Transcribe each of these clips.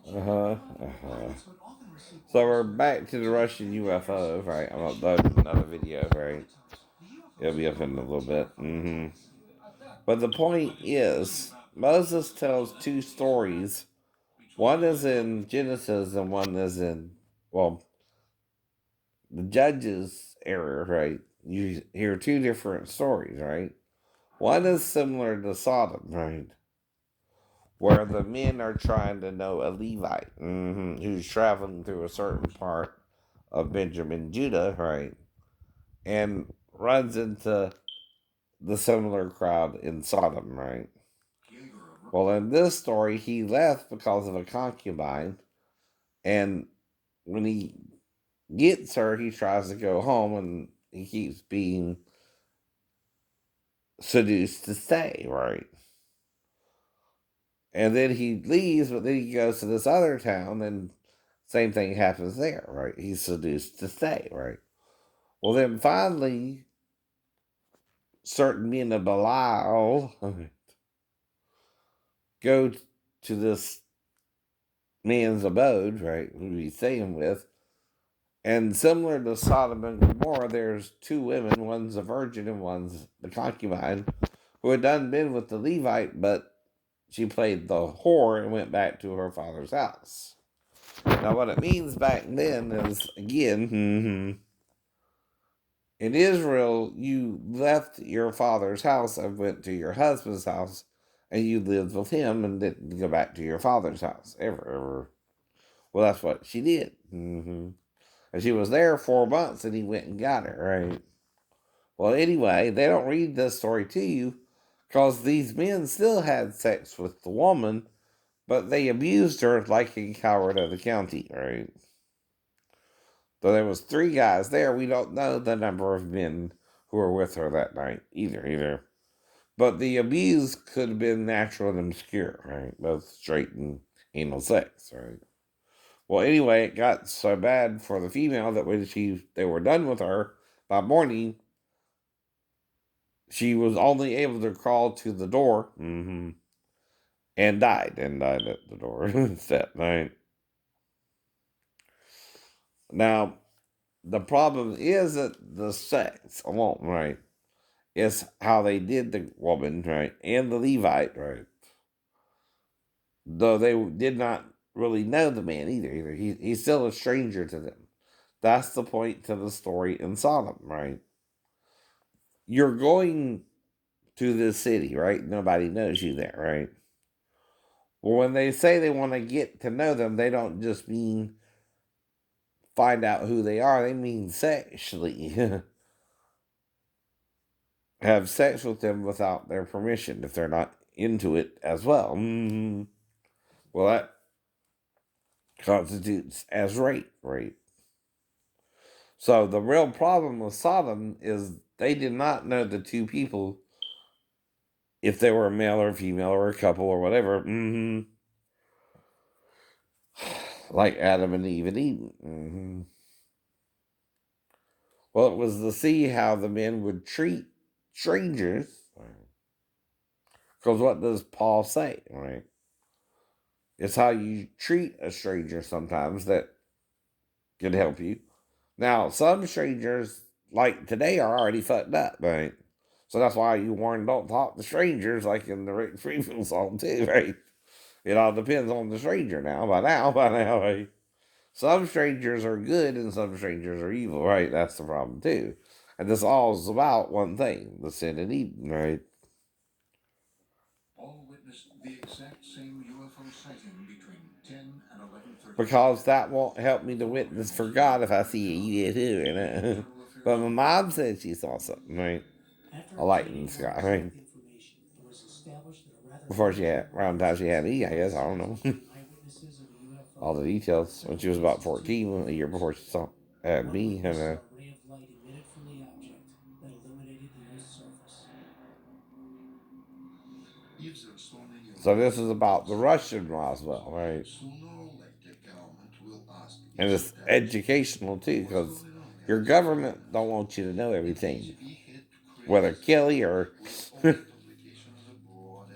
Uh-huh. Uh-huh. So we're back to the Russian UFO, right? I'm uploading another video, right? It'll be up in a little bit. But the point is, Moses tells two stories. One is in Genesis and one is in, well, the Judges era, right? You hear two different stories, right? One is similar to Sodom, right? Where the men are trying to know a Levite who's traveling through a certain part of Benjamin, Judah, right? And runs into the similar crowd in Sodom, right? Well, in this story, he left because of a concubine, and when he gets her, he tries to go home, and he keeps being seduced to stay, right? And then he leaves, but then he goes to this other town, and same thing happens there, right? He's seduced to stay, right? Well, then finally, certain men of Belial go to this man's abode, right, who he's staying with. And similar to Sodom and Gomorrah, there's two women, one's a virgin and one's the concubine, who had done been with the Levite, but she played the whore and went back to her father's house. Now, what it means back then is, again, in Israel, you left your father's house and went to your husband's house, and you lived with him and didn't go back to your father's house ever. Well, that's what she did. And she was there 4 months, and he went and got her, right? Well, anyway, they don't read this story to you because these men still had sex with the woman, but they abused her like a coward of the county, right? Though there was three guys there, we don't know the number of men who were with her that night either. But the abuse could have been natural and obscure, right? Both straight and anal sex, right? Well, anyway, it got so bad for the female that when they were done with her by morning, she was only able to crawl to the door and died at the door instead, right? Now, the problem isn't the sex alone, right? It's how they did the woman, right? And the Levite, right? Though they did not really know the man either. He's still a stranger to them. That's the point to the story in Sodom, right? You're going to this city, right? Nobody knows you there, right? Well, when they say they want to get to know them, they don't just mean find out who they are, they mean sexually have sex with them without their permission if they're not into it as well. Well, that constitutes as rape. So the real problem with Sodom is they did not know the two people if they were a male or a female or a couple or whatever. Like Adam and Eve and Eden. Well, it was to see how the men would treat strangers. Because what does Paul say, right? It's how you treat a stranger sometimes that can help you. Now, some strangers, like today, are already fucked up, right? So that's why you warn don't talk to strangers, like in the Rick Springfield song, too, right? It all depends on the stranger now. By now, right? Some strangers are good and some strangers are evil, right? That's the problem, too. And this all is about one thing, the sin in Eden, right? All witnessed the exact same UFO sighting between 10 and 11:30. Because that won't help me to witness for God if I see a UFO, you know? But my mom said she saw something, right? A light in the sky, right? Before she had, around the time she had me, I guess, I don't know. All the details. When she was about 14, a year before she saw had me, and so this is about the Russian Roswell, right? And it's educational too, because your government don't want you to know everything. Whether Kelly or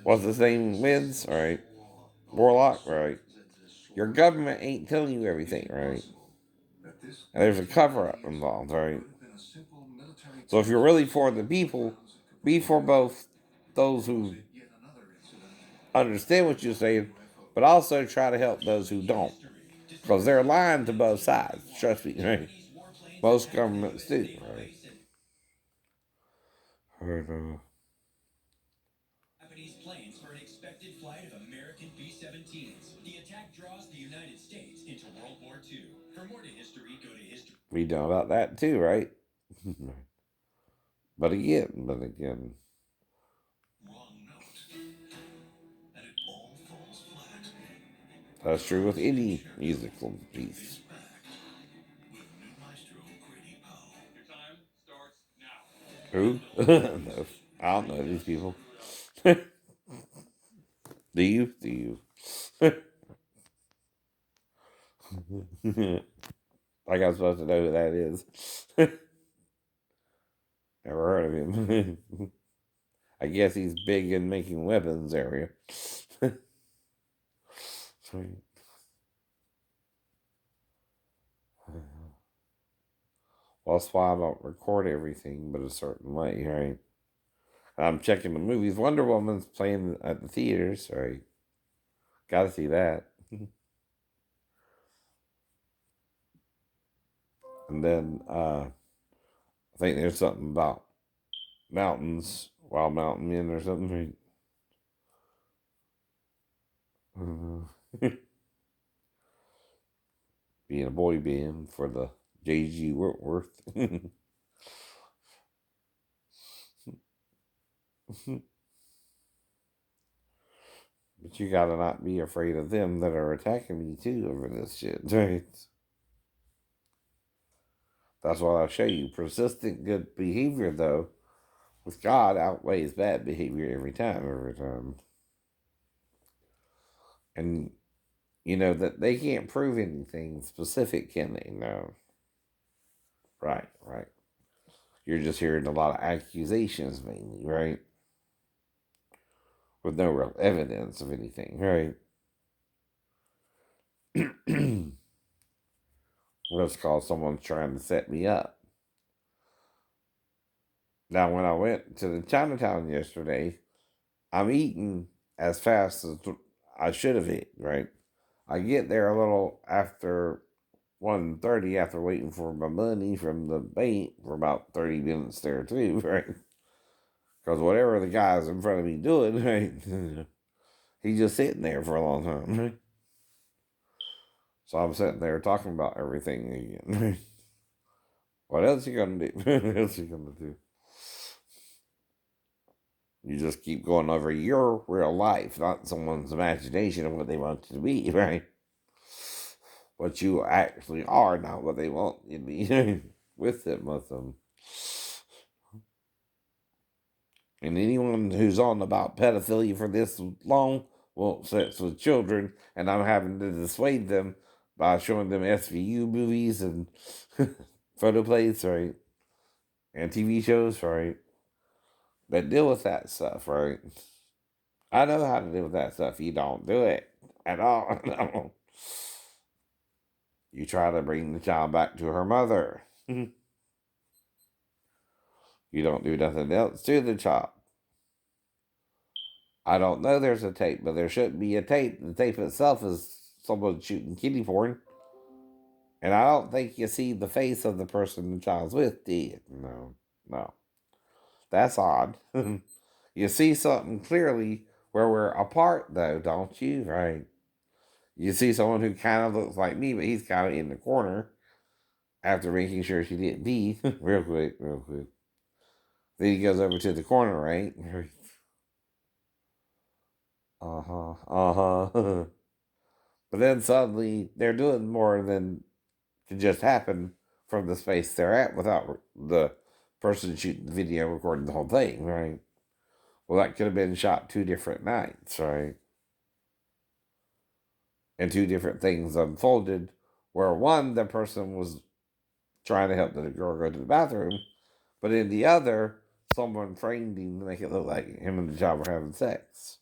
what's his name wins, all right? Warlock, right? Your government ain't telling you everything, right? And there's a cover up involved, right? So if you're really for the people, be for both those who understand what you're saying, but also try to help those who don't. Because they're lying to both sides, trust me, right? Most governments do, right? Heard, Japanese planes for an expected flight of American B-17s. The attack draws the United States into World War II. For more to history, go to history. we know about that too, right? but again. Wrong note, and it all falls flat. That's true with any musical piece. With new maestro Grady Powell. Your time starts now. Who? No, I don't know these people. Do you? Do you? Like I'm supposed to know who that is. Never heard of him. I guess he's big in making weapons area. Sweet. Well, that's why I don't record everything but a certain way, right? I'm checking the movies. Wonder Woman's playing at the theaters, right? Gotta see that. And then I think there's something about mountains, Wild Mountain Men or something. Being a boy band for the J.G. Whitworth. But you gotta not be afraid of them that are attacking me too over this shit, right? That's what I'll show you. Persistent good behavior, though, with God outweighs bad behavior every time, every time. And you know that they can't prove anything specific, can they? No. Right, right. You're just hearing a lot of accusations mainly, right? With no real evidence of anything, right? Let's call someone trying to set me up. Now, when I went to the Chinatown yesterday, I'm eating as fast as I should have eaten, right? I get there a little after 1:30 after waiting for my money from the bank for about 30 minutes there too, right? Because whatever the guy's in front of me doing, right? He's just sitting there for a long time, right? So I'm sitting there talking about everything again. What else you gonna do? What else you gonna do? You just keep going over your real life, not someone's imagination of what they want you to be, right? What you actually are, not what they want you to be with them. And anyone who's on about pedophilia for this long won't sex with children, and I'm having to dissuade them by showing them SVU movies and photo plays, right? And TV shows, right? That deal with that stuff, right? I know how to deal with that stuff. You don't do it at all. No. You try to bring the child back to her mother. You don't do nothing else to the child. I don't know there's a tape, but there shouldn't be a tape. The tape itself is someone shooting kitty porn. And I don't think you see the face of the person the child's with, do you? No, no. That's odd. You see something clearly where we're apart, though, don't you? Right. You see someone who kind of looks like me, but he's kind of in the corner after making sure she didn't pee. Real quick, real quick. Then he goes over to the corner, right? Uh huh, uh huh. But then suddenly they're doing more than can just happen from the space they're at without the person shooting the video recording the whole thing, right? Well, that could have been shot 2 different nights, right? And 2 different things unfolded where one, the person was trying to help the girl go to the bathroom, but in the other, someone framed him to make it look like him and the child were having sex.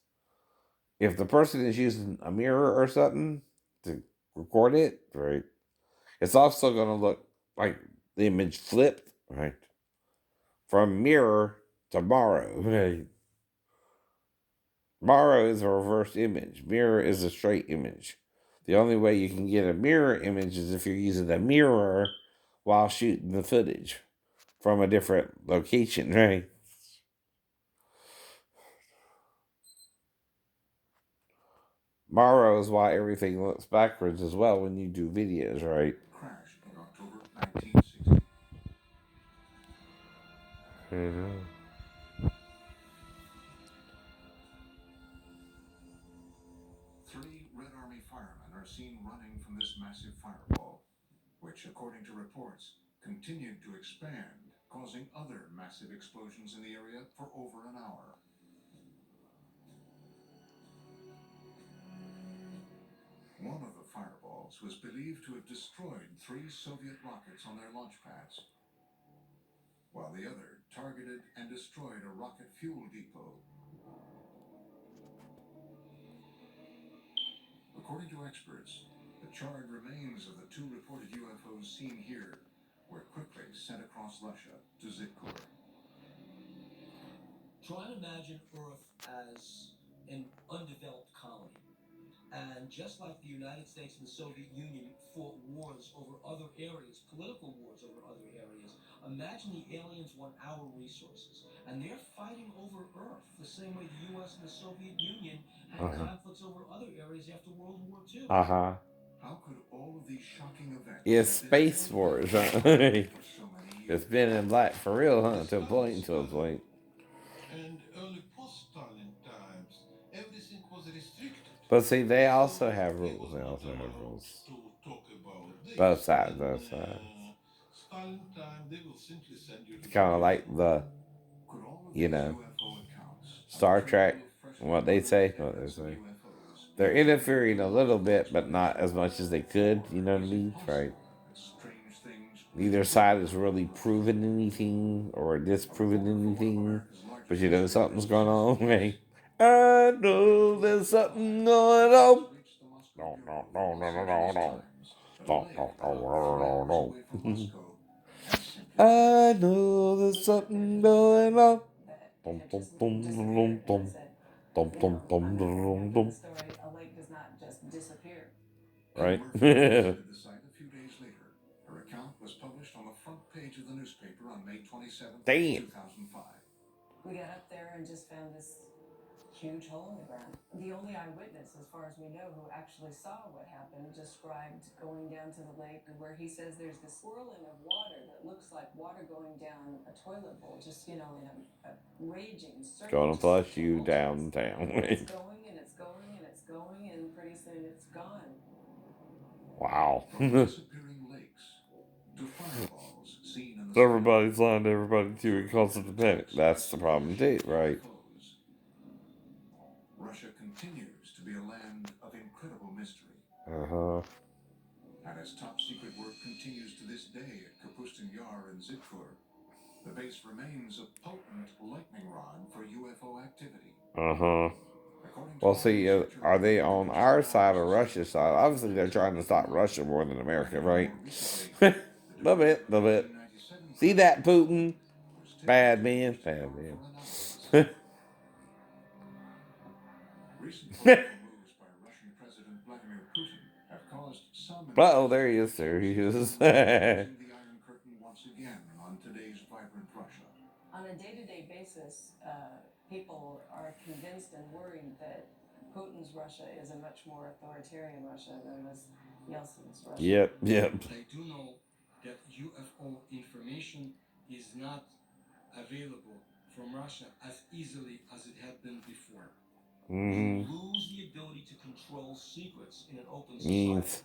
if the person is using a mirror or something to record it, right, it's also going to look like the image flipped, right, from mirror to borrow. Right? Borrow is a reverse image. Mirror is a straight image. The only way you can get a mirror image is if you're using a mirror while shooting the footage from a different location, right? Borrow is why everything looks backwards as well when you do videos, right? Crashed in October 1960. Mm-hmm. 3 Red Army firemen are seen running from this massive fireball, which, according to reports, continued to expand, causing other massive explosions in the area for over an hour. One of the fireballs was believed to have destroyed 3 Soviet rockets on their launch pads, while the other targeted and destroyed a rocket fuel depot. According to experts, the charred remains of the 2 reported UFOs seen here were quickly sent across Russia to Zitkur. Try and imagine Earth as an undeveloped colony. And just like the United States and the Soviet Union fought wars over other areas, political wars over other areas, imagine the aliens want our resources. And they're fighting over Earth the same way the US and the Soviet Union had conflicts over other areas after World War II. Uh-huh. How could all of these shocking events It's Space Wars, huh? for so many It's years? been in black for real, huh? To a point, to a point. And early post-Stalin times, everything was restricted. But see, they also So have they rules. was They not also have allowed rules. to talk about Both this. sides, And both sides. Stalin time, they will simply send you to It's the kind of like ghetto. the, Could all of you these know, UFO accounts of Star retrieval Trek, of freshly what they say, recovered what they evidence of say. UFOs They're be interfering a little plausible bit, but not explanation? as much as they could. You know what I Is it mean? Right? possible that strange things Neither really side has happen really on Russia? proven anything or A disproven reporter for one of anything, America's but largest you know something's newspapers going says on, yes. right? I know there's something going Has on. reached the Moscow No, bureau no, of the no, Los no, no, no, Angeles no. Times, but a No, lake no, about no, 3 no, hours no, away from no. Moscow has simply I vanished. know there's something going on. That Dum, had dum, just dum, dum, disappeared. And I dum. said, Dum, you dum, know, dum, I'm not going dum, after the dum. story. A lake does not just disappear. When Right? Murphy visited the site a few days later, her account was published on the front page of the newspaper on May 27th, Damn. 2005. We got up there and just found this huge hole in the ground. The only eyewitness, as far as we know, who actually saw what happened, described going down to the lake where he says there's this swirling of water that looks like water going down a toilet bowl, just, you know, in a raging circle. Gonna flush you downtown. It's going and it's going and it's going, and pretty soon it's gone. Wow. From disappearing lakes to fireballs seen in the sky. Everybody's lying to everybody too. It causes the panic. That's the problem too, right? UFOs. Russia continues to be a land of incredible mystery. Uh-huh. And as top secret work continues to this day at Kapustin Yar in Zitkur, the base remains a potent lightning rod for UFO activity. Uh-huh. According to Well, one see, researcher, are they on Dmitry our side Samaras' or Russia's side? Obviously, they're trying to stop Russia more than America, right? more recently, Little bit, little bit. See that, Putin? was tipped Bad into man, Kapustin bad Yar man. for analysis. Recent political moves by Russian President Vladimir Putin have caused some Oh, there he is. There he is. closing the Iron Curtain once again on today's vibrant Russia. On a day-to-day basis, people are convinced and worried that Putin's Russia is a much more authoritarian Russia than was Yeltsin's Russia. Yep, yep. They do know that UFO information is not available from Russia as easily as it had been before. Mm-hmm. You lose the ability to control secrets in an open Means society.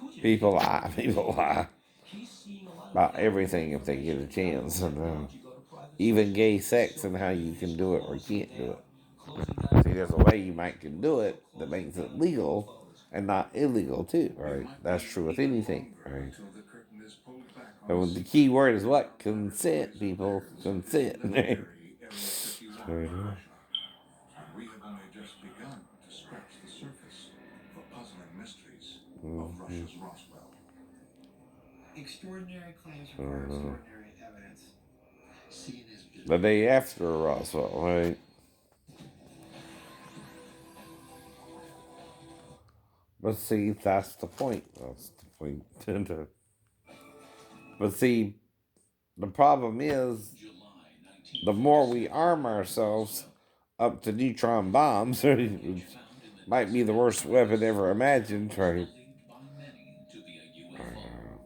Putin people can't lie. control People lie He's seeing a lot of about valuable everything if they get a information chance. out of And technology. Go to private even sources. gay sex So and how you everything can is do it or closing can't do down. it. Closing down See, there's a way you might can do also it that closing makes it down legal UFOs. and not illegal too, It right? might That's be true with even anything, longer right? until the curtain is pulled back on And the with the secrets key word is of what? the Consent, laboratories of people. theirs in the Consent. legendary Area 51 in Russia. And we have only just begun to scratch of Russia's Roswell. Extraordinary claims require extraordinary evidence. Seeing his The day after Roswell, right? But see, that's the point. That's the point. But see, the problem is, the more we arm ourselves up to neutron bombs, which might be the worst weapon ever imagined, right?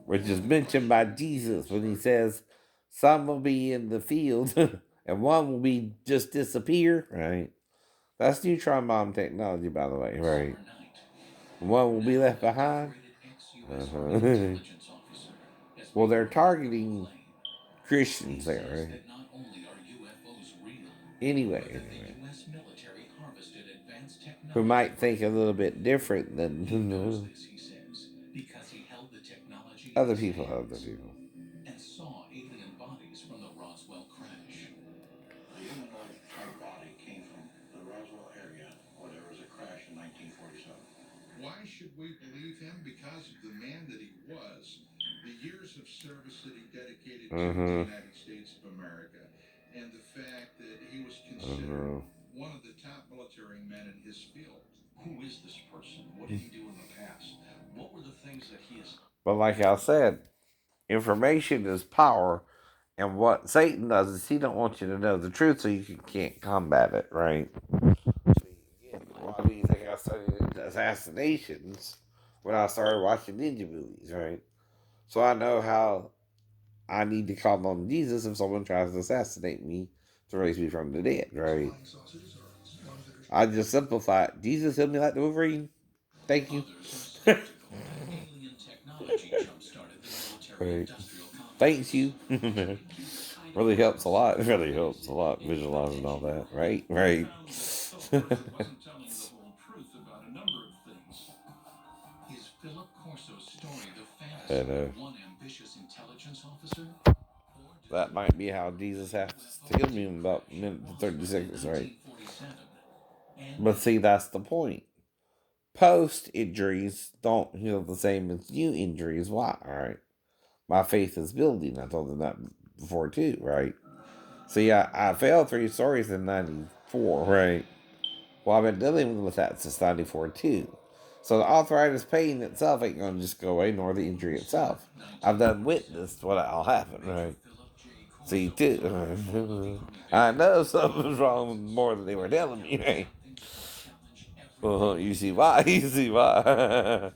Which is mentioned by Jesus when he says, some will be in the field and one will be just disappear, right? That's neutron bomb technology, by the way, right? One will be left behind. Uh-huh. Well, they're targeting Christians there, right? Anyway, who might think a little bit different than other people. And saw alien bodies from the Roswell crash. The humanoid type body came from the Roswell area where there was a crash in 1947. Why should we believe him? Because of the man that he was, the years of service that he dedicated to the United States of America, and the fact that he was considered one of the top military men in his field. Who is this person? What did he do in the past? What were the things that he has? But like I said, information is power, and what Satan does is he don't want you to know the truth, so you can't combat it, right? Why do you think I studied assassinations when I started watching ninja movies, right? So I know how I need to call on Jesus if someone tries to assassinate me to raise me from the dead, right? I just simplify it. Jesus healed me like the Wolverine. Thank you. Right. Thanks you. Really helps a lot. It really helps a lot visualizing all that. Right? Right. Is Philip Corso's story the I fantasy know. of one ambitious intelligence officer? That might be how Jesus has to heal me in about minute 36, right? But see, that's the point. Post injuries don't heal the same as new injuries. Why? All right. My faith is building. I told them that before too, right? See, I failed 3 stories in 94, right? Well, I've been dealing with that since 94 too. So the arthritis pain itself ain't gonna just go away, nor the injury itself. I've done witnessed what'll happen, right? See, too. I know something was wrong more than they were telling me, right? You see why? You see why?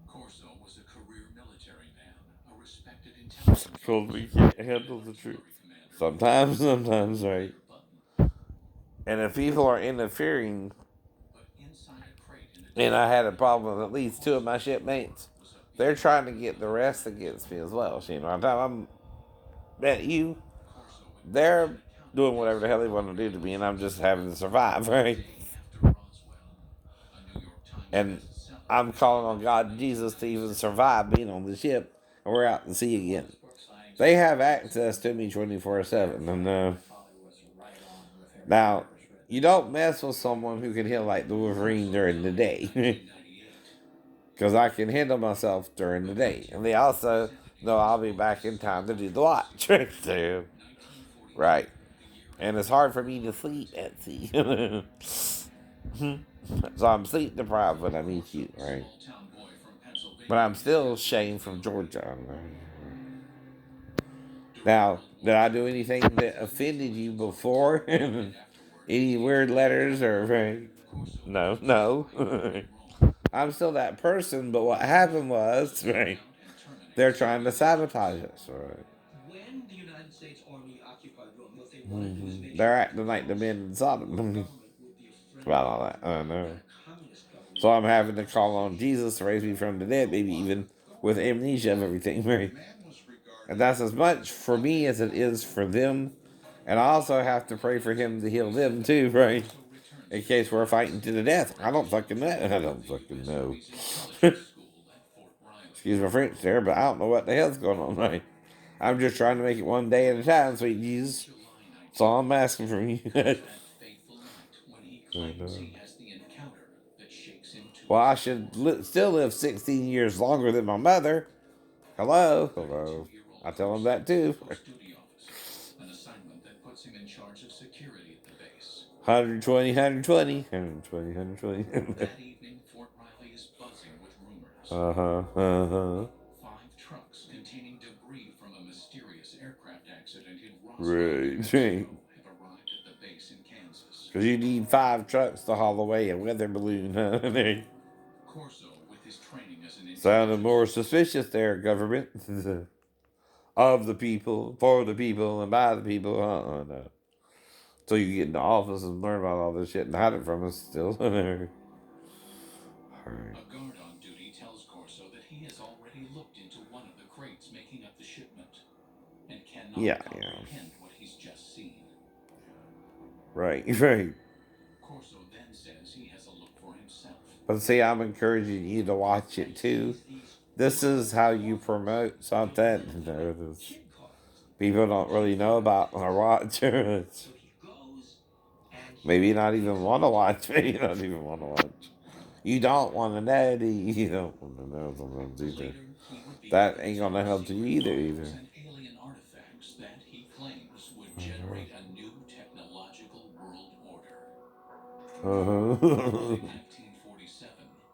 Corso was a career military man, a respected intelligence Because we can't handle the truth. Sometimes, right? And if people are interfering, and I had a problem with at least 2 of my shipmates, they're trying to get the rest against me as well. So, by the time I'm at you, they're doing whatever the hell they want to do to me, and I'm just having to survive, right? And I'm calling on God and Jesus to even survive being on the ship, and we're out to sea again. They have access to me 24/7, and now you don't mess with someone who can heal like the Wolverine during the day, because I can handle myself during the day, and they also know I'll be back in time to do the watch. So, right, and it's hard for me to sleep at sea. So I'm sleep deprived when I meet you, right? But I'm still Shane from Georgia. Now, did I do anything that offended you before? Any weird letters or right? No. I'm still that person, but what happened was, right? They're trying to sabotage us, right? When the United States Army occupied Rome, what they wanted to do is make They're sure acting like the men in Sodom. government would be a friendly About all that, I don't know. and a communist government. So I'm having to call on Jesus to raise me from the dead, maybe even with amnesia of everything, right? And that's as much for me as it is for them. And I also have to pray for him to heal them too, right? In case we're fighting to the death. I don't fucking know. I don't fucking know. Excuse my French there, but I don't know what the hell's going on, right? I'm just trying to make it one day at a time, sweet Jesus. That's all I'm asking from you. That fateful night when he claims he has the encounter Well, I should still live 16 years longer than my mother. Hello, hello. I tell him that too. Duty officer, an assignment that puts him in charge of security at the base. 120, 120, 120, 120. That evening, Fort Riley is buzzing with rumors. Uh-huh. 5 trucks containing debris from a mysterious aircraft accident in Roswell, Right. New Mexico, have arrived at the base in Kansas. Because you need 5 trucks to haul away a weather balloon, huh? Corso, with his training as an Sounded more suspicious there, government. Of the people, for the people, and by the people. No. So you get in the office and learn about all this shit and hide it from us still. A guard on duty tells Corso that he has already looked into one of the crates making up the shipment and cannot Yeah. comprehend what he's just seen. Right. Corso then says he has a look for himself. But see, I'm encouraging you to watch it too. This is how you promote something. People don't really know about or watch. Maybe not even want to watch. Maybe not even want to watch. You don't want to know. You don't want to know sometimes either. That ain't gonna help you either. Alien artifacts that he claims would generate a new technological world order. In 1947,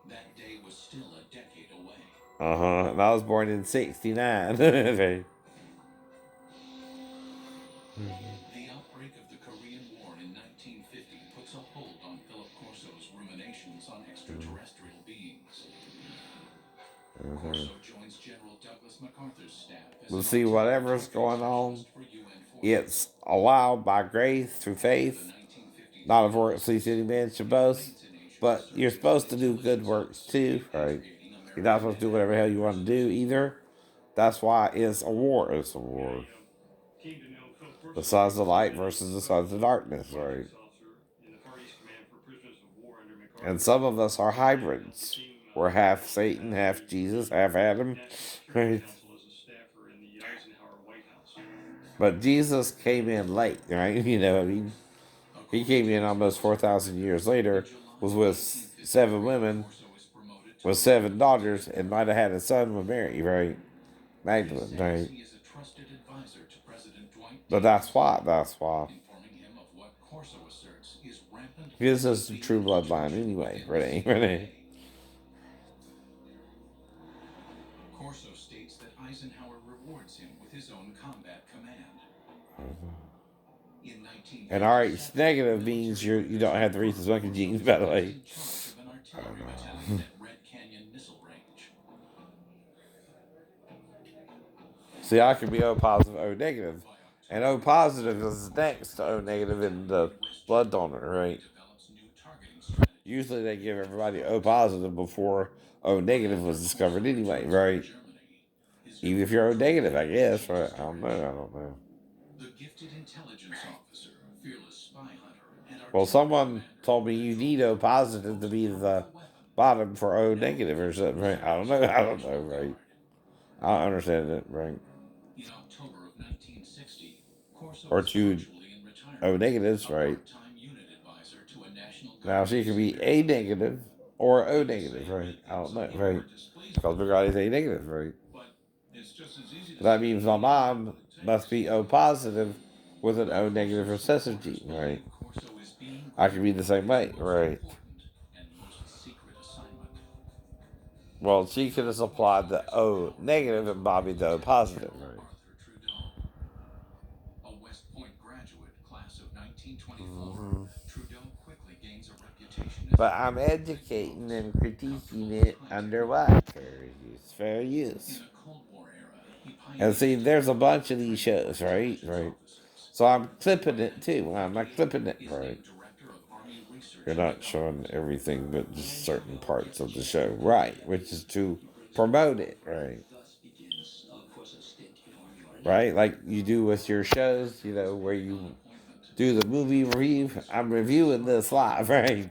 that day was still a decade away. And I was born in '69. The outbreak of the Korean War in 1950 puts a hold on Philip Corso's ruminations on extraterrestrial beings. Corso joins General Douglas MacArthur's staff. We'll see whatever's going on. It's allowed by grace through faith, not of works, least any man should boast. But you're supposed to do good works too, right? You're not supposed to do whatever the hell you want to do either. That's why it's a war. It's a war. The sons of light versus the sons of darkness, right? And some of us are hybrids. We're half Satan, half Jesus, half Adam, right? But Jesus came in late, right? You know what I mean? He came in almost 4,000 years later, was with 7 women, with 7 daughters, and might have had a son with Mary, right? Magdalene, right? But that's why. This is the true bloodline anyway, Renee. Corso states that Eisenhower rewards him with his own combat command. And RH negative means you don't have the Rhesus monkey genes, by the way. See, I can be O positive, O negative. And O positive is next to O negative in the blood donor, right? Usually they give everybody O positive before O negative was discovered anyway, right? Even if you're O negative, I guess, right? I don't know. The gifted intelligence officer, fearless spy hunter, well, someone told me you need O positive to be the bottom for O negative or something, right? I don't know, right? I don't understand it, right? In October of 1960, Corso or two O negatives, right? Now she can be A negative or O negative, right? I don't know, right? Because Bugatti's A negative, right? That means my mom must be O positive with an O negative recessive gene, right? I could be the same way, right? Well, she could have supplied the O negative and Bobby the O positive, right? A West Point graduate, class of 1924, Trudeau quickly gains a reputation. But I'm educating and critiquing it under what? Fair use. And see, there's a bunch of these shows, right? So I'm clipping it too. I'm not clipping it, right? You're not showing everything but just certain parts of the show, right? Which is to promote it, right? Right? Like you do with your shows, you know, where you do the movie review. I'm reviewing this live, right?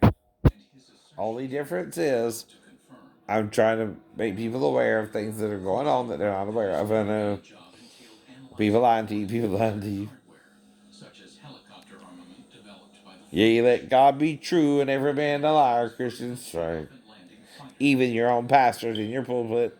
Only difference is I'm trying to make people aware of things that are going on that they're not aware of. I know people lying to you. Yea, let God be true and every man a liar, Christians, right? Even your own pastors in your pulpit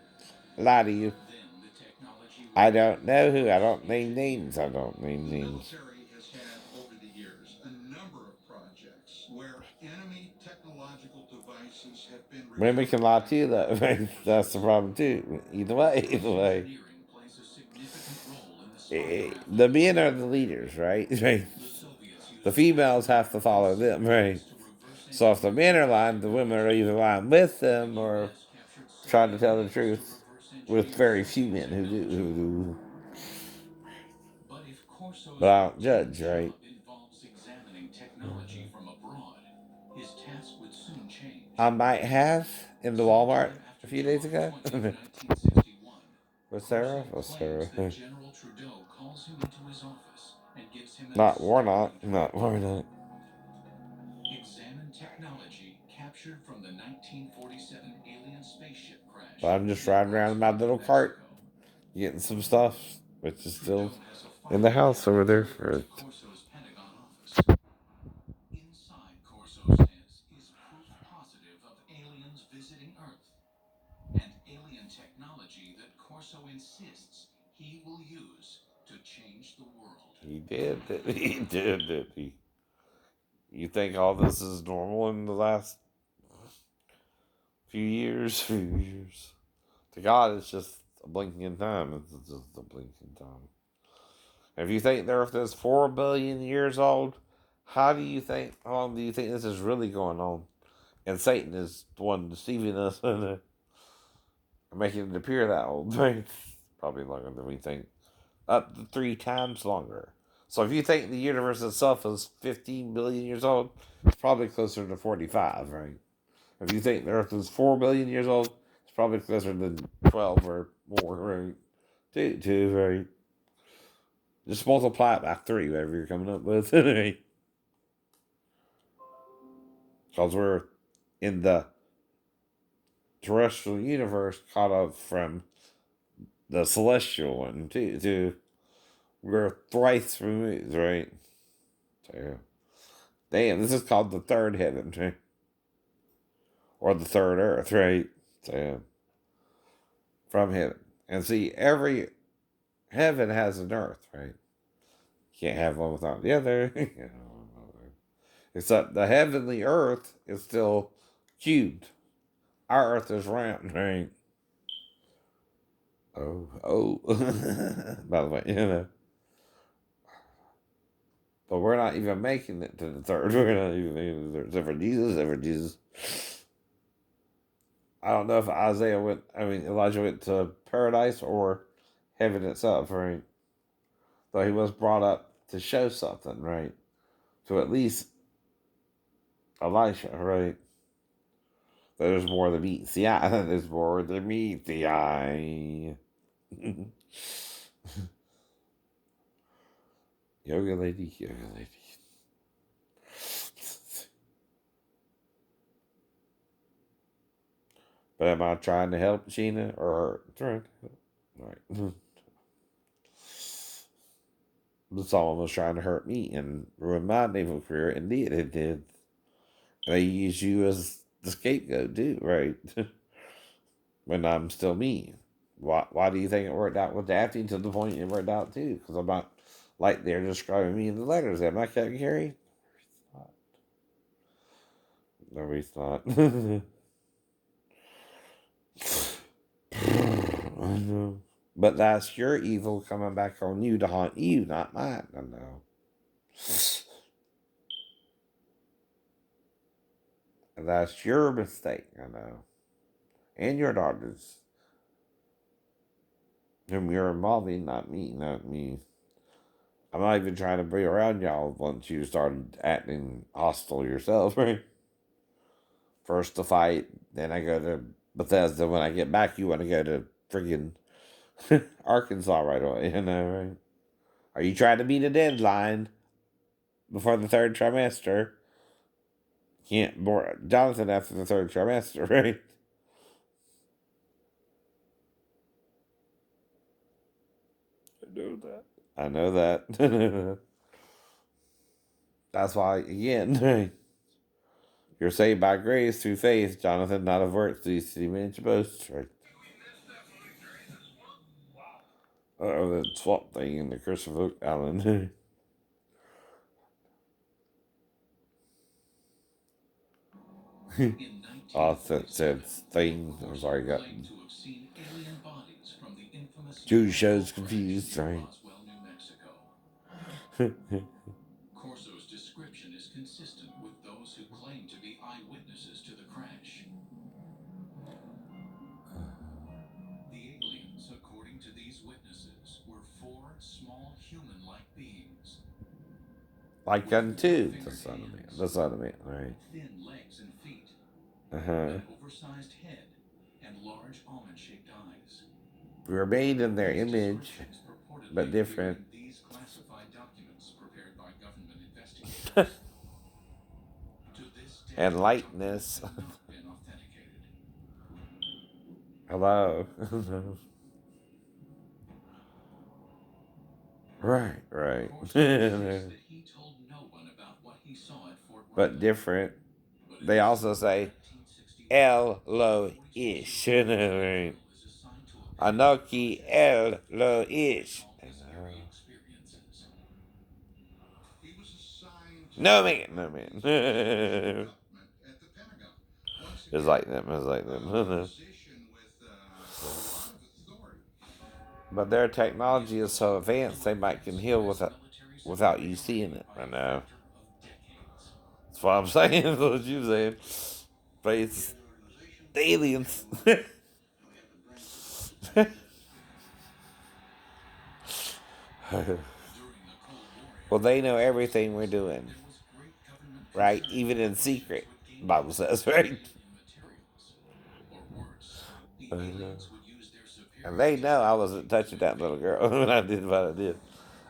lie to you. Then the technology I would don't know who. I don't name engine names. I don't name The names. military has had over the years a number of projects where enemy technological devices have been Women can recovered lie by to you, though. That's the problem, too. Either way, either way. engineering plays a significant role in the The spyglass men are the leaders, right? Right. The Soviets used The females special have to follow them, right? to reverse So if the engineer men are lying, the women are either lying with them the or US captured trying to Soviet tell the ways to truth. reverse With engineer very few sensitive men who do. technology. But if But Corso's I don't routine judge, right? job involves examining technology from abroad, his task would soon change. I might have in the Walmart Sometime a after few days July ago 20th, 1961, with Sarah. Corso With claims that Sarah. General Trudeau calls him into his office and gives him an Not astounding Warnock. Not directive. Warnock. Examine technology captured from the 1947 alien spaceship crash But I'm just in riding around in my Roswell, New little cart, Mexico. getting some stuff, which is still Trudeau has a in the file house over there delivered for to it. Corso's Pentagon office. Inside Corso's desk is proof positive of aliens visiting Earth and alien technology that Corso insists he will use to change the world. He did. He did. He. You think all this is normal in the last few years? Few years. To God, it's just a blinking in time. It's just a blinking in time. If you think the Earth is 4 billion years old, how long do you think this is really going on? And Satan is the one deceiving us and making it appear that old. Right? Probably longer than we think. Up to 3 times longer. So if you think the universe itself is 15 billion years old, it's probably closer to 45, right? If you think the Earth is 4 billion years old, it's probably closer to 12 or more, right? Two, right? Just multiply it by 3, whatever you're coming up with, right? Because we're in the terrestrial universe caught up from the celestial one, too. We're thrice removed, right? So, damn, this is called the third heaven, right? Or the third earth, right? So, from heaven. And see, every heaven has an earth, right? Can't have one without the other. Except the heavenly earth is still cubed. Our earth is round, right? Oh. By the way, But we're not even making it to the third. We're not even making it to the third. Except for Jesus. I don't know if Elijah went to paradise or heaven itself, right? Though he was brought up to show something, right? To at least Elisha, right? There's more than meets the eye. There's more than meets the eye. Yoga lady. But am I trying to help Sheena or trying to help? Right. Someone was trying to hurt me and ruin my naval career. Indeed, it did. They use you as the scapegoat, too, right? When I'm still me. Why do you think it worked out with Daphne to the point it worked out, too? Because I'm not like they're describing me in the letters. Am I, Captain Carey? No, he's not. I know. But that's your evil coming back on you to haunt you, not mine. I know. And that's your mistake, I know. And your daughter's. Whom you're involving, not me, not me. I'm not even trying to be around y'all once you started acting hostile yourself, right? First the fight, then I go to Bethesda. When I get back, you want to go to friggin' Arkansas right away, right? Are you trying to beat a deadline before the third trimester? Can't bore Jonathan after the third trimester, right? I know that. That's why, again, You're saved by grace through faith, Jonathan, not of works. Do you see me to boast? Right. The swamp thing in the Christopher Oak Island. In Oh, said 1947, thing. I'm Corso sorry, got claimed to have seen alien bodies from the infamous Jew UFO shows crash confused, near right? Roswell, New Mexico. Corso's description is consistent with those who claim to be eyewitnesses to the crash. The aliens, according to these witnesses, were four small human-like beings. Like With unto four-fingered the Son of Man. hands, The Son of Man, right? thin legs and feet, Uh-huh. an oversized head, and large almond-shaped eyes. We were made in their These image, descriptions purportedly but appear different. in these classified documents prepared by government investigators. To this day, And the lightness. documents have not been authenticated. Hello. Right. Corso insists that he told no one about what he saw at Fort But Wrangell. different. But in They December also say 1961, El-Lo-Ish. Right. is assigned to a Anoki El-Lo-Ish. all his eerie experiences. He was assigned to No man. development at the Pentagon. Once It's again, like them. It's like a them. position with a lot of authority. But their technology is so advanced, they might can heal without you seeing it. I know. That's what I'm saying. That's what you're saying. But it's the aliens. Well, they know everything we're doing, right? Even in secret, the Bible says, right? And they know I wasn't touching that little girl when I did what I did.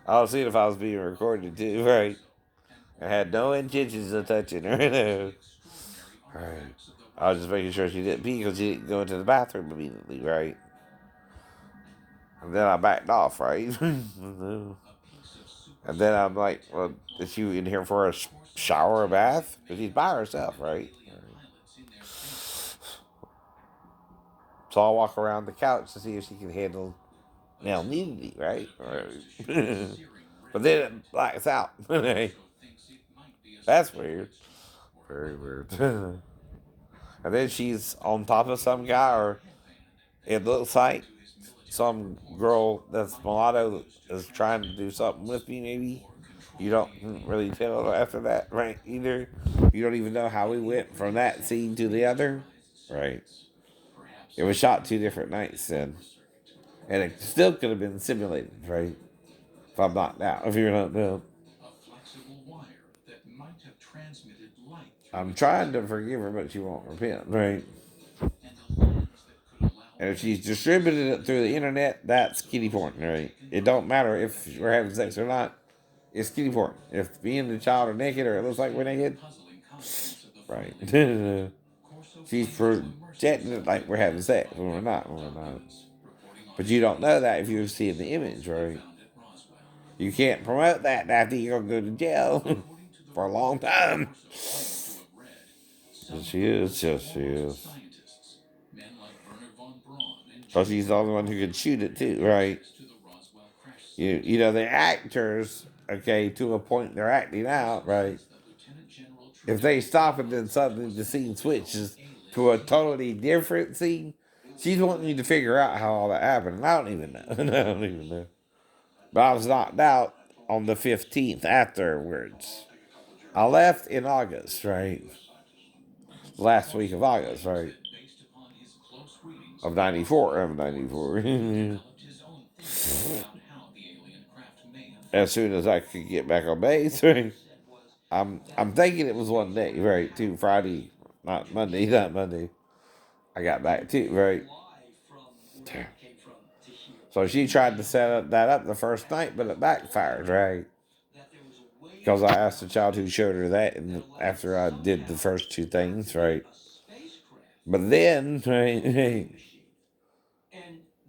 I was seeing if I was being recorded too, right? I had no intentions of touching her. Right. I was just making sure she didn't pee because she didn't go into the bathroom immediately, right? And then I backed off, right? And then I'm like, well, is she in here for a shower or bath? Because she's by herself, right? So I'll walk around the couch to see if she can handle male nudity, right? But then it blacks out. That's weird. Very weird. And then she's on top of some guy, or it looks like some girl that's mulatto is trying to do something with me, maybe. You don't really tell after that, right? Either. You don't even know how we went from that scene to the other, right? It was shot 2 different nights then. And it still could have been simulated, right? If I'm knocked out, if you're not known. I'm trying to forgive her, but she won't repent, right? And if she's distributed it through the internet, that's kitty porn, right? It don't matter if we're having sex or not. It's kitty porn. If me and the child are naked or it looks like we're naked, right? She's projecting it like we're having sex when we're not. But you don't know that if you see the image, right? You can't promote that after you're going to go to jail for a long time. Yes, she is. Yes, she is. Because she's the only one who can shoot it too, right? You know, the actors, okay, to a point they're acting out, right? If they stop and then suddenly the scene switches to a totally different scene, she's wanting you to figure out how all that happened. And I don't even know. I don't even know. But I was knocked out on the 15th afterwards. I left in August, right? Last week of August, right? Of 94. Of 94. As soon as I could get back on base, right? I'm thinking it was one day, right? To Friday, not Monday, not Monday. I got back too, right? So she tried to set that up the first night, but it backfired, right? Because I asked the child who showed her that, and after I did the first 2 things, right? But then, right,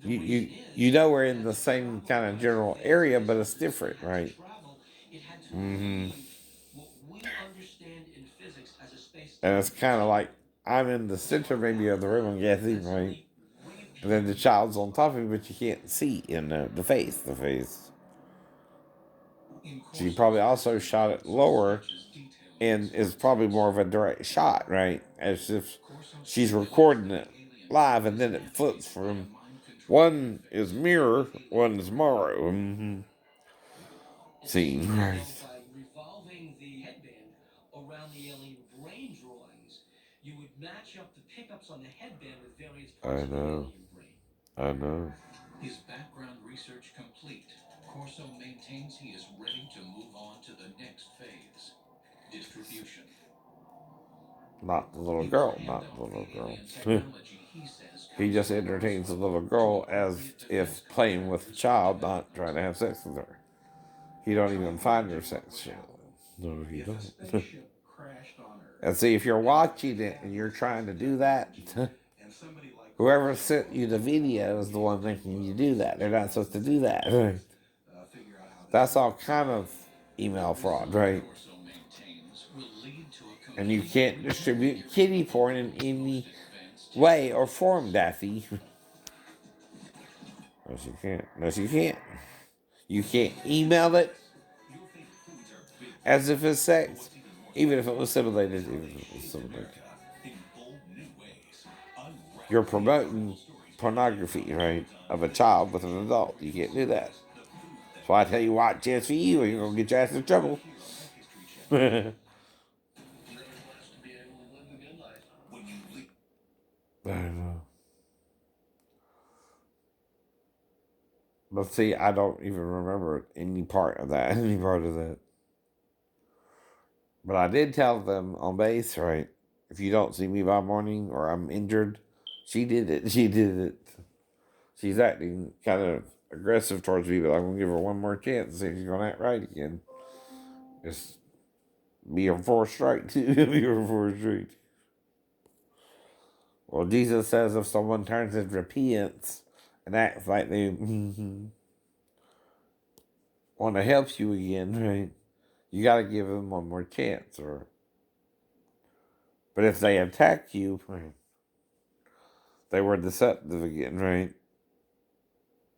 you know we're in the same kind of general area, but it's different, right? Mm-hmm. And it's kind of like I'm in the center maybe of the room, I'm guessing, right? And then the child's on top of me, but you can't see in the face. The face. She probably also shot it lower and is probably more of a direct shot, right? As if she's recording it live and then it flips from one is mirror, one is Morrow. Scene, right? By revolving the headband around the alien brain drawings, you would match up the pickups on the headband with various parts of the alien brain. I know. His background research complete, Corso maintains he is ready to move on to the next phase, distribution. Not the little girl, not the little girl. He just entertains the little girl as if playing with the child, not trying to have sex with her. He don't even find her sexual. No, he don't. And see, if you're watching it and you're trying to do that, whoever sent you the video is the one making you do that. They're not supposed to do that. Right? That's all kind of email fraud, right? And you can't distribute kiddie porn in any way or form, Daffy. No, you can't. No, you can't. You can't email it as if it's sex, even if it was simulated. Even if it was simulated. You're promoting pornography, right, of a child with an adult. You can't do that. So I tell you, watch SVU or you're going to get your ass in trouble. I know. But see, I don't even remember any part of that. Any part of that. But I did tell them on base, right? If you don't see me by morning or I'm injured, she did it. She did it. She's acting kind of aggressive towards me, but I'm gonna give her one more chance and see if she's gonna act right again. Just be her fourth strike too. Be her fourth strike. Well, Jesus says if someone turns and repents and acts like they want to help you again, right? You got to give them one more chance. But if they attack you, right, they were deceptive again, right?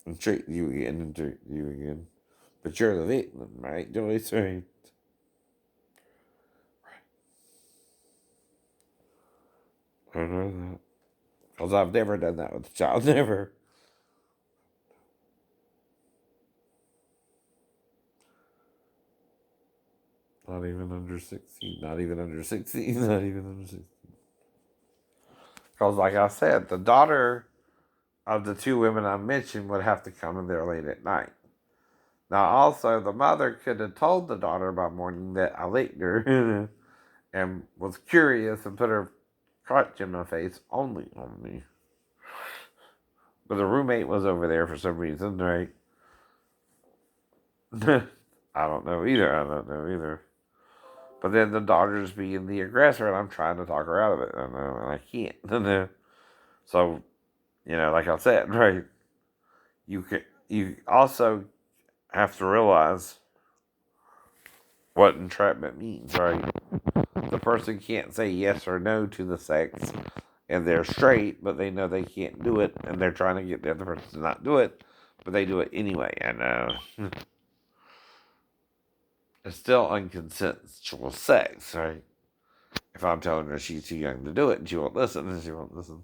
And treat you again and treat you again. But you're the victim, right, Joyce? Right? I know that. Because I've never done that with a child. Never. Not even under 16. Not even under 16. Not even under 16. Because, like I said, the daughter of the two women I mentioned would have to come in there late at night. Now, also, the mother could have told the daughter by morning that I licked her and was curious and put her crotch in my face only on me. But the roommate was over there for some reason, right? I don't know either. But then the daughter's being the aggressor, and I'm trying to talk her out of it. I know, and I can't. So, like I said, right? You also have to realize what entrapment means, right? The person can't say yes or no to the sex, and they're straight, but they know they can't do it, and they're trying to get the other person to not do it, but they do it anyway. I know. It's still unconsensual sex, right? If I'm telling her she's too young to do it, and she won't listen, then she won't listen.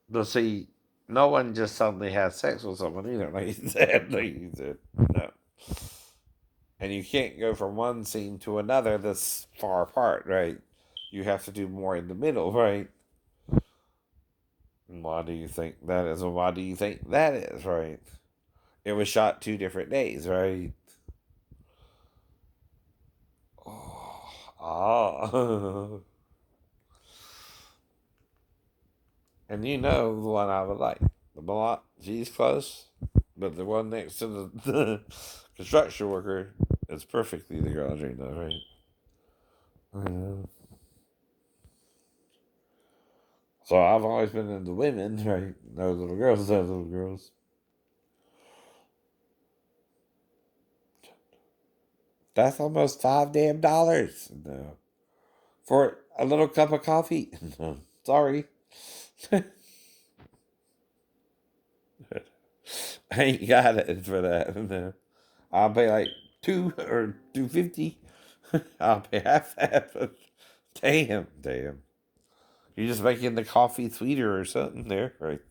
But see, no one just suddenly has sex with someone either, like you said. No. And you can't go from one scene to another this far apart, right? You have to do more in the middle, right? And why do you think that is? And why do you think that is, right? It was shot 2 different days, right? Oh, and the one I would like. The block, she's close, but the one next to the construction worker is perfectly the girl I dreamed of, right? So I've always been into women, right? No little girls, no little girls. That's almost $5 no, for a little cup of coffee. Sorry. I ain't got it for that. No. I'll pay like 2 or 2.50. I'll pay half. Damn. You're just making the coffee sweeter or something there, right?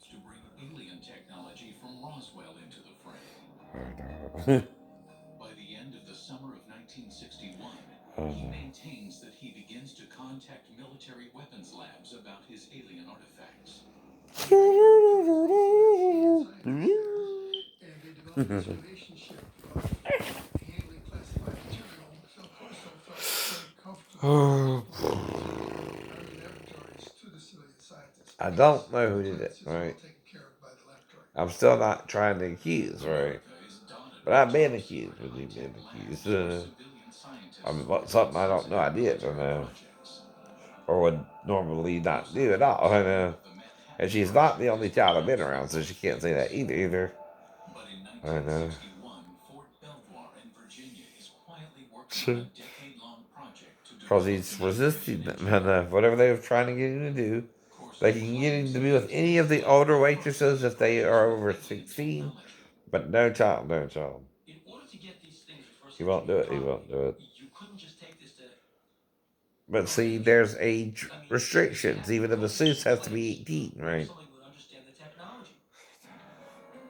To bring alien technology from Roswell into the fray. By the end of the summer of 1961, he maintains that he begins to contact military weapons labs about his alien artifacts. And they developed this relationship of handling classified material. So Corso felt very comfortable army laboratories to the civilian scientists. I don't know who did it, Science is well right? taken care of by the laboratory. I'm still not trying to accuse, right? But I've been accused. Really been accused. I mean, something I don't know I did, I know. Or would normally not do at all, I know. And she's not the only child I've been around, so she can't say that either. But in I know. 1961, Fort Belvoir in Virginia is quietly working on a decade-long project to Because develop he's the resisting nitrogen them, and whatever they were trying to get him to do. They can get him to be with any of the older waitresses if they are over 16, but no child. In order to get these things for He first won't do century it. economy, you couldn't just take this to. But see, there's age restrictions. Even the masseuse has to be 18, right? Somebody would understand the technology.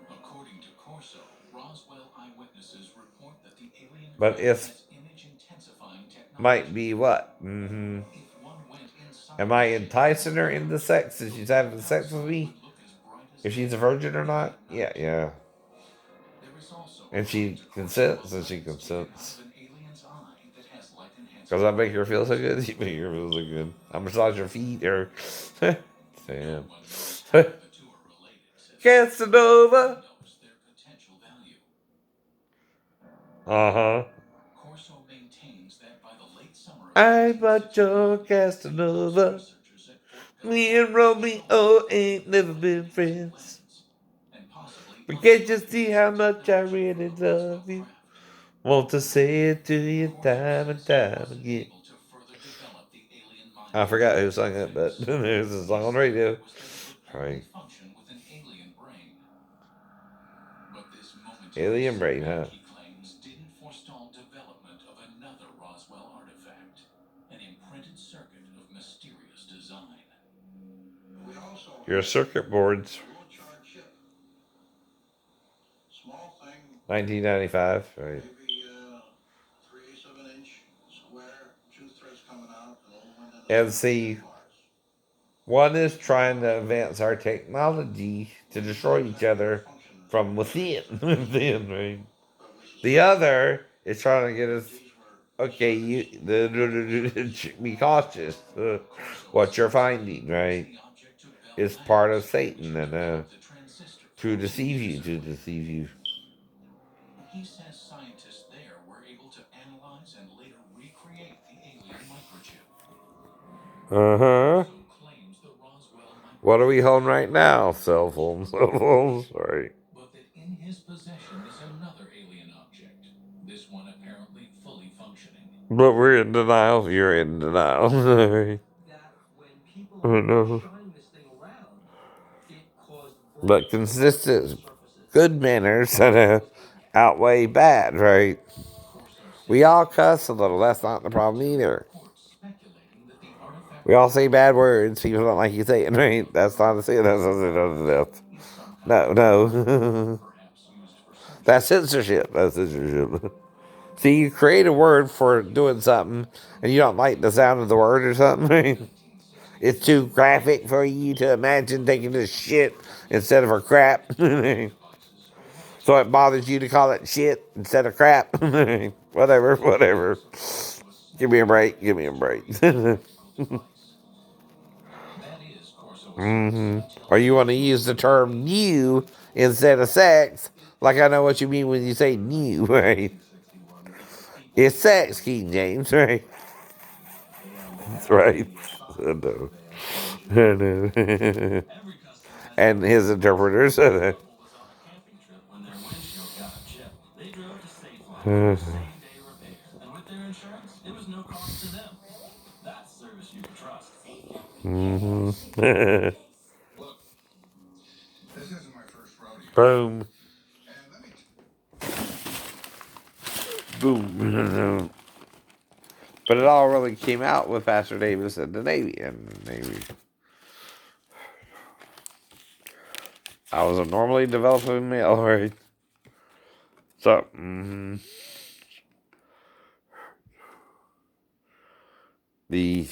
According to Corso, Roswell eyewitnesses report that the alien But craft it's has image-intensifying technology. might be what? If one went inside Am I the ship, enticing her into sex? If she's having sex with outside me? would look as bright as If she's a day virgin or day not? and Yeah. night. There is also, And according she to Corso, consents, and she evidence taken out consents. of an alien's eye that has light-enhancing Because I make her feel so properties. good. You make her feel so good. I massage her feet or. No Damn. one knows how the two are related, says Casanova! knows their potential value. Uh huh. Corso maintains that by the late summer of I'm a 1961, Joe he was Casanova. researchers at Fort Me Belvoir and installing Romeo ain't alien never been light-enhancing friends. lens and possibly But other can't you see how light-enhancing much I technology for really the Roswell love you? craft. Want to say it to you Corso time and says he time wasn't again. able to further develop the alien mind I forgot who control sung it, but interface. there's a song His on theory radio. was that it would only Right. function with an alien brain. But this momentary Alien brain, setback, huh? he claims, didn't forestall development of another Roswell artifact, an imprinted circuit of mysterious design. We also Your have circuit boards, a low charge chip. Small thing, 1995, right? maybe 3/8 of an inch square, two threads coming out, and all one end And of see, Mars. one is trying to advance our technology to destroy each other from within, within, right? The other is trying to get us. Okay, be cautious. What you're finding, right, is part of Satan, and to deceive you. He says scientists there were able to analyze and later recreate the alien microchip. Uh huh. Corso claims the Roswell What are microchip we holding is right now? Cell phones. Cell phones. Right. but that in his possession is another alien object, this one apparently fully functioning. But we're in denial. You're in denial. Right. That when people Oh no. shine this thing around, it caused But burns on consistent, surfaces. good manners outweigh bad, right? Corso We says all he cuss a little. That's not the problem either. reports speculating that the artifact We all say bad words. People don't like you saying, right? That's not to say that's. is somehow No. perhaps used for censorship. That's censorship. That's censorship. See, you create a word for doing something, and you don't like the sound of the word or something, right? It's too graphic for you to imagine taking this shit instead of a crap. So it bothers you to call it shit instead of crap. Whatever. Give me a break. Or you want to use the term new instead of sex, like I know what you mean when you say new, right? It's sex, King James, right? That's right. I know. I know. And his interpreters. Was on a camping trip when their windshield got chipped. They drove to Safeline for a same-day their insurance. It was no cost to them. That's service you can trust. Mm-hmm. Look, this isn't my first rodeo. Boom. And let me Boom. But it all really came out with Pastor Davis and the Navy. And the Navy. I was a normally developing male, right? So, the